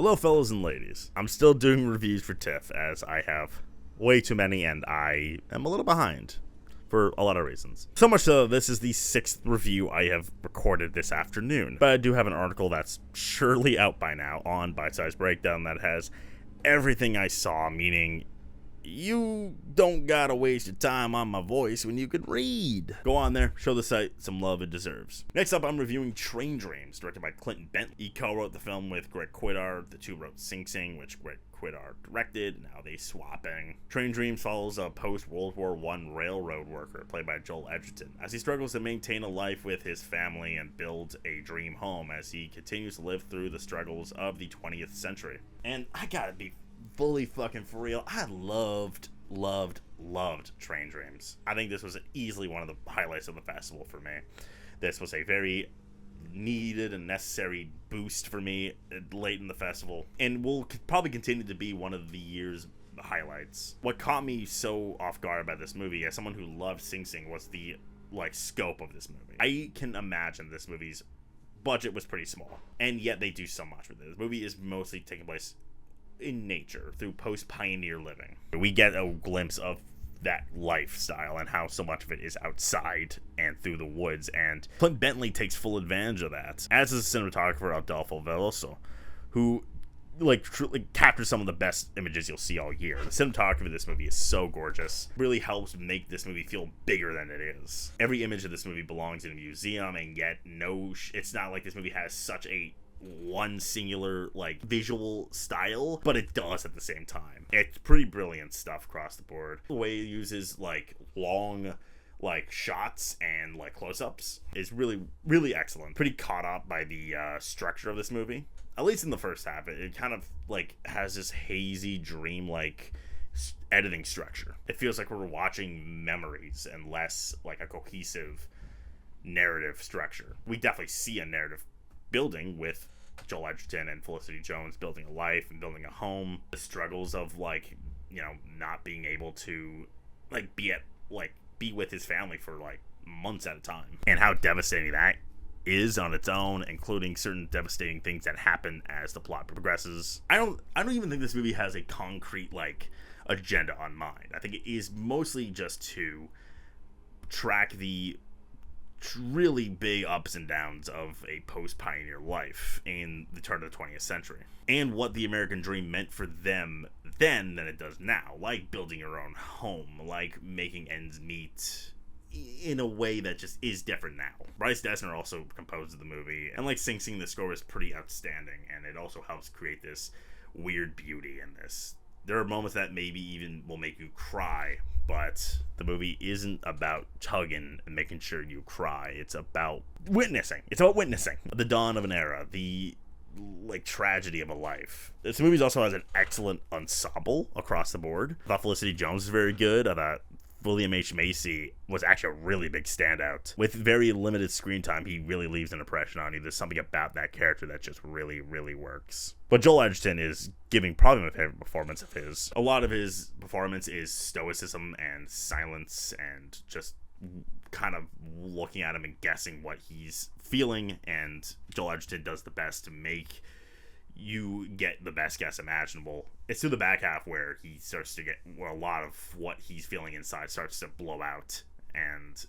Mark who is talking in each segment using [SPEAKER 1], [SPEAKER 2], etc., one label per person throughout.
[SPEAKER 1] Hello, fellas and ladies. I'm still doing reviews for TIFF, as I have way too many and I am a little behind for a lot of reasons. So much so, this is the 6th review I have recorded this afternoon. But I do have an article that's surely out by now on Bite Size Breakdown that has everything I saw, meaning you don't gotta waste your time on my voice when you could read. Go on there, show the site some love it deserves. Next up, I'm reviewing Train Dreams, directed by Clinton Bentley. He co-wrote the film with Greg Quidar. The two wrote Sing Sing, which Greg Quidar directed. Now they swapping. Train Dreams follows a post-World War I railroad worker, played by Joel Edgerton, as he struggles to maintain a life with his family and build a dream home as he continues to live through the struggles of the 20th century. And I gotta be fully fucking for real, I loved Train Dreams. I think this was easily one of the highlights of the festival for me. This was a very needed and necessary boost for me late in the festival, and will probably continue to be one of the year's highlights. What caught me so off guard about this movie, as someone who loved Sing Sing, was the scope of this movie. I can imagine this movie's budget was pretty small, and yet they do so much with it. This movie is mostly taking place in nature through post-pioneer living. We get a glimpse of that lifestyle and how so much of it is outside and through the woods, and Clint Bentley takes full advantage of that, as is the cinematographer Adolfo Veloso, who truly captures some of the best images you'll see all year. The cinematography of this movie is so gorgeous, really helps make this movie feel bigger than it is. Every image of this movie belongs in a museum, and yet it's not like this movie has such a one singular visual style, but it does at the same time. It's pretty brilliant stuff across the board. The way it uses long shots and close-ups is really excellent. Pretty caught up by the structure of this movie, at least in the first half. It kind of has this hazy dream editing structure. It feels like we're watching memories and less like a cohesive narrative structure. We definitely see a narrative building with Joel Edgerton and Felicity Jones building a life and building a home. The struggles of not being able to be with his family for months at a time, and how devastating that is on its own, including certain devastating things that happen as the plot progresses. I don't even think this movie has a concrete agenda on mind. I think it is mostly just to track the really big ups and downs of a post-pioneer life in the turn of the 20th century, and what the American dream meant for them then than it does now, like building your own home, like making ends meet in a way that just is different now. Bryce Dessner also composed the movie, and Sing Sing, the score is pretty outstanding, and it also helps create this weird beauty in this. There are moments that maybe even will make you cry, but the movie isn't about tugging and making sure you cry. It's about witnessing. It's about witnessing the dawn of an era, the tragedy of a life. This movie also has an excellent ensemble across the board. I thought Felicity Jones was very good. I thought William H. Macy was actually a really big standout. With very limited screen time, he really leaves an impression on you. There's something about that character that just really, really works. But Joel Edgerton is giving probably my favorite performance of his. A lot of his performance is stoicism and silence and just kind of looking at him and guessing what he's feeling, and Joel Edgerton does the best to make you get the best guess imaginable. It's through the back half where he starts to get a lot of what he's feeling inside starts to blow out, and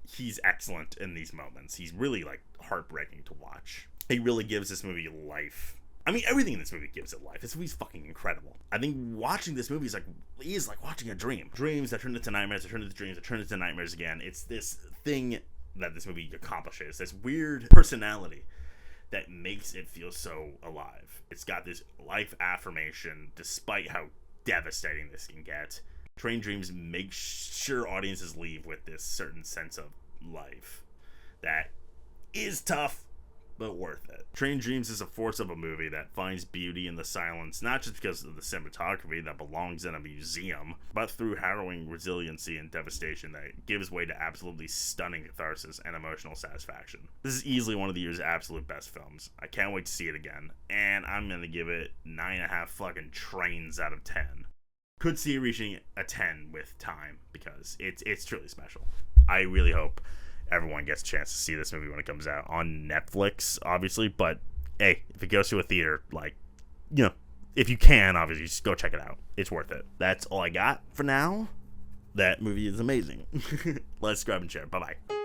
[SPEAKER 1] he's excellent in these moments. He's really heartbreaking to watch. He really gives this movie life. I mean, everything in this movie gives it life. This movie's fucking incredible. I think watching this movie is like watching a dream. Dreams that turn into nightmares, that turn into dreams, that turn into nightmares again. It's this thing that this movie accomplishes, this weird personality that makes it feel so alive. It's got this life affirmation, despite how devastating this can get. Train Dreams makes sure audiences leave with this certain sense of life that is tough, but worth it. Train Dreams is a force of a movie that finds beauty in the silence, not just because of the cinematography that belongs in a museum, but through harrowing resiliency and devastation that gives way to absolutely stunning catharsis and emotional satisfaction. This is easily one of the year's absolute best films. I can't wait to see it again, and I'm gonna give it 9.5 fucking trains out of 10. Could see it reaching a 10 with time, because it's truly special. I really hope everyone gets a chance to see this movie when it comes out on Netflix, obviously, but hey, if it goes to a theater, if you can, obviously, just go check it out. It's worth it. That's all I got for now. That movie is amazing. Let's grab and share. Bye-bye.